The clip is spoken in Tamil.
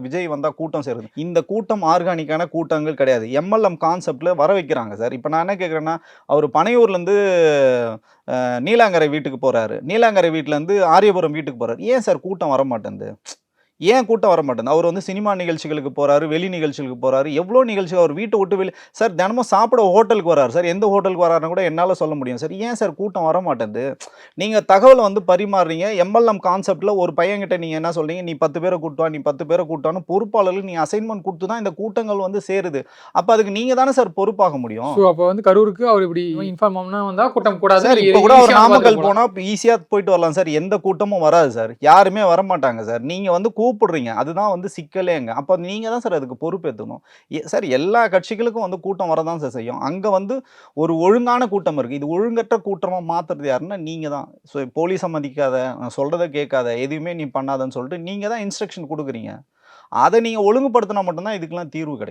விஜய் வந்தா கூட்டம் சேருது. இந்த கூட்டம் ஆர்கானிக்கான கூட்டங்கள் கிடையாது. எம்எல்எம் கான்செப்ட்ல வர வைக்கிறாங்க சார். இப்ப நான் என்ன கேட்கிறேன்னா, அவரு பனையூர்லேருந்து நீலாங்கரை வீட்டுக்கு போறாரு. நீலாங்கரை வீட்லருந்து ஆரியபுரம் வீட்டுக்கு போறாரு. ஏன் சார் கூட்டம் வரமாட்டேன்து? ஏன் கூட்டம் வரமாட்டேன்து? அவர் வந்து சினிமா நிகழ்ச்சிகளுக்கு போறாரு, வெளி நிகழ்ச்சிகளுக்கு போறாரு. எவ்ளோ நிகழ்ச்சிகள் அவர் வீட்ட விட்டு சார் தினமும் சாப்பிட ஹோட்டலுக்கு வராரு சார். எந்த ஹோட்டலுக்கு வராருன்னு கூட என்னால சொல்ல முடியும் சார். ஏன் சார் கூட்டம் வரமாட்டேன்து? நீங்க தகவல வந்து பரிமாறுறீங்க. எம்எல்எம் கான்செப்ட்ல ஒரு பையன்கிட்ட நீங்க என்ன சொல்றீங்க? நீ 10 பேர கூட்டு வா, நீ 10 பேர கூட்டு வான்னு பொறுப்பாளர்களுக்கு நீங்க அசைன்மென்ட் குடுத்து தான் இந்த கூட்டங்கள் வந்து சேருது. அப்ப அதுக்கு நீங்க தானே சார் பொறுப்பாக முடியும். ஸோ அப்ப வந்து கரூருக்கு அவர் இப்படி இன்ஃபார்ம் பண்ணா வந்தா கூட்டம் கூடாது. சார் இப்ப கூட அவர் நாமக்கல் போனா ஈஸியா போயிட்டு வரலாம் சார். எந்த கூட்டமும் வராது சார். யாருமே வரமாட்டாங்க சார். நீங்க வந்து கூப்பிடுறீங்க. அதுதான் வந்து சிக்கலேங்க. அப்ப நீங்க தான் சார் அதுக்கு பொறுப்பேத்துக்கணும். சார் எல்லா கட்சிகளுக்கும் வந்து கூட்டம் வரதான் சார் செய்யும். அங்க வந்து ஒரு ஒழுங்கான கூட்டம் இருக்கு. இது ஒழுங்கற்ற கூட்டமா மாத்துறது யாருன்னா நீங்க தான். ஸோ போலீஸ மதிக்காத, நான் சொல்றத கேட்காத, எதுவுமே நீ பண்ணாதன்னு சொல்லிட்டு நீங்க தான் இன்ஸ்ட்ரக்ஷன் குடுக்குறீங்க. அத நீங்க ஒழுங்குபடுத்தினா மட்டும் தான் இதுக்கெல்லாம் தீர்வு கிடைக்கும்.